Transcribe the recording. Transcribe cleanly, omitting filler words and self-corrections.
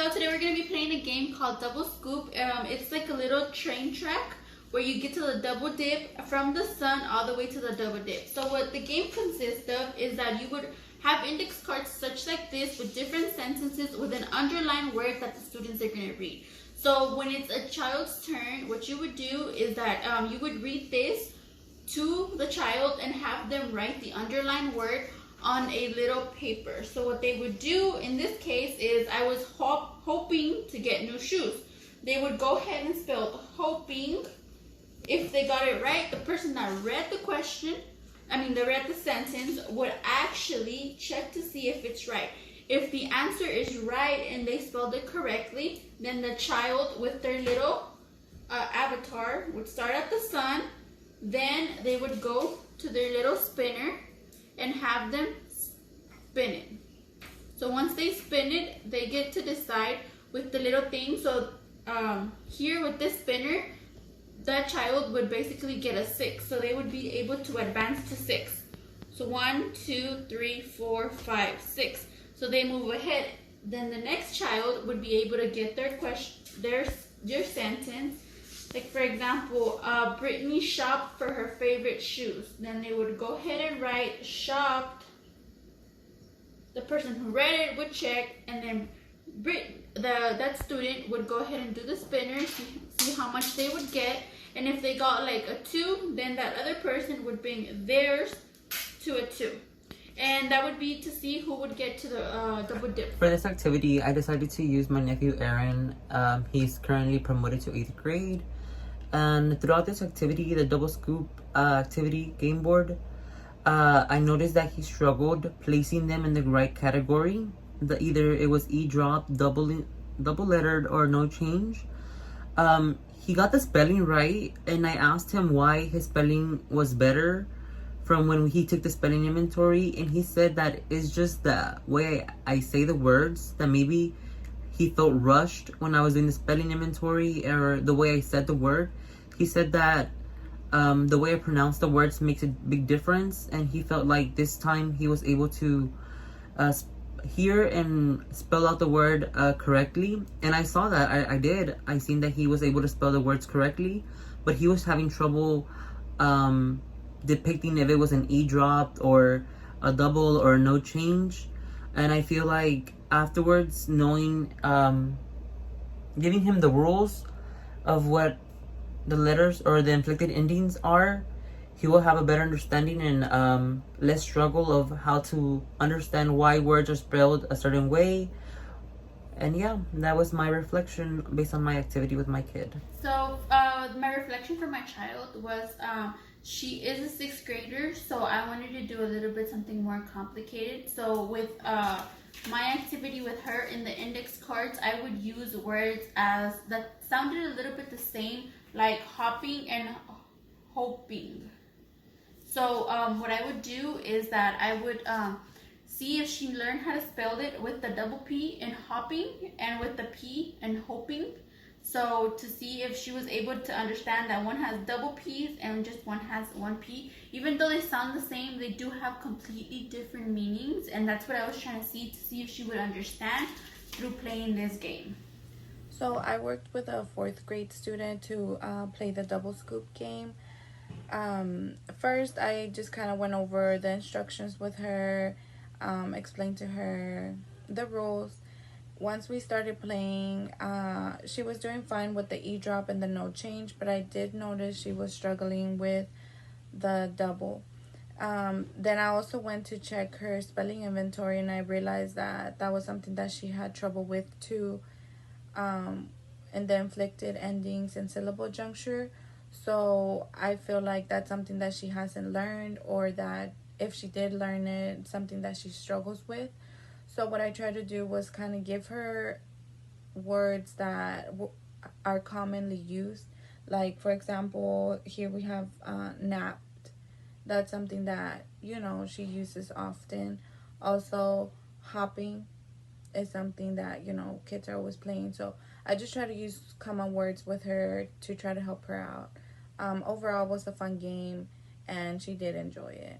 So today we're going to be playing a game called Double Scoop. It's like a little train track where you get to the double dip from the sun all the way to the double dip. So what the game consists of is that you would have index cards such like this with different sentences with an underlined word that the students are going to read. So when it's a child's turn, what you would do is that you would read this to the child and have them write the underlined word on a little paper. So what they would do in this case is I was hoping to get new shoes. They would go ahead and spell hoping. If they got it right, the person that read the sentence would actually check to see if it's right. If the answer is right and they spelled it correctly, then the child with their little avatar would start at the sun. Then they would go to their little spinner and have them spin it. So once they spin it, they get to decide with the little thing. So here with this spinner, that child would basically get a 6. So they would be able to advance to 6. So 1, 2, 3, 4, 5, 6. So they move ahead. Then the next child would be able to get their question, their sentence. Like for example, Brittany shopped for her favorite shoes. Then they would go ahead and write shopped. The person who read it would check, and then that student would go ahead and do the spinner, see how much they would get. And if they got like a 2, then that other person would bring theirs to a 2. And that would be to see who would get to the double dip. For this activity, I decided to use my nephew Aaron. He's currently promoted to 8th grade. And throughout this activity, the double scoop activity game board, I noticed that he struggled placing them in the right category. Either it was E-drop, double lettered, or no change. He got the spelling right, and I asked him why his spelling was better from when he took the spelling inventory, and he said that it's just the way I say the words, that maybe he felt rushed when I was doing the spelling inventory, or the way I said the word. He said that the way I pronounced the words makes a big difference, and he felt like this time he was able to hear and spell out the word correctly. And I saw that. I did. I seen that he was able to spell the words correctly, but he was having trouble depicting if it was an E dropped or a double or no change. And I feel like afterwards, knowing, giving him the rules of what the letters or the inflected endings are, he will have a better understanding and less struggle of how to understand why words are spelled a certain way. And yeah, that was my reflection based on my activity with my kid. So my reflection for my child was she is a 6th grader, so I wanted to do a little bit something more complicated. So with my activity with her in the index cards, I would use words as that sounded a little bit the same, like hopping and hoping. So what I would do is that I would see if she learned how to spell it with the double P in hopping and with the P in hoping. So to see if she was able to understand that one has double P's and just one has one P. Even though they sound the same, they do have completely different meanings. And that's what I was trying to see if she would understand through playing this game. So I worked with a 4th grade student to play the double scoop game. First, I just kind of went over the instructions with her, explained to her the rules. Once we started playing, she was doing fine with the E-drop and the no change, but I did notice she was struggling with the double. Then I also went to check her spelling inventory, and I realized that that was something that she had trouble with too, in the inflected endings and syllable juncture. So I feel like that's something that she hasn't learned, or that if she did learn it, something that she struggles with. So what I tried to do was kind of give her words that are commonly used. Like, for example, here we have napped. That's something that, she uses often. Also, hopping is something that, kids are always playing. So I just try to use common words with her to try to help her out. Overall, it was a fun game, and she did enjoy it.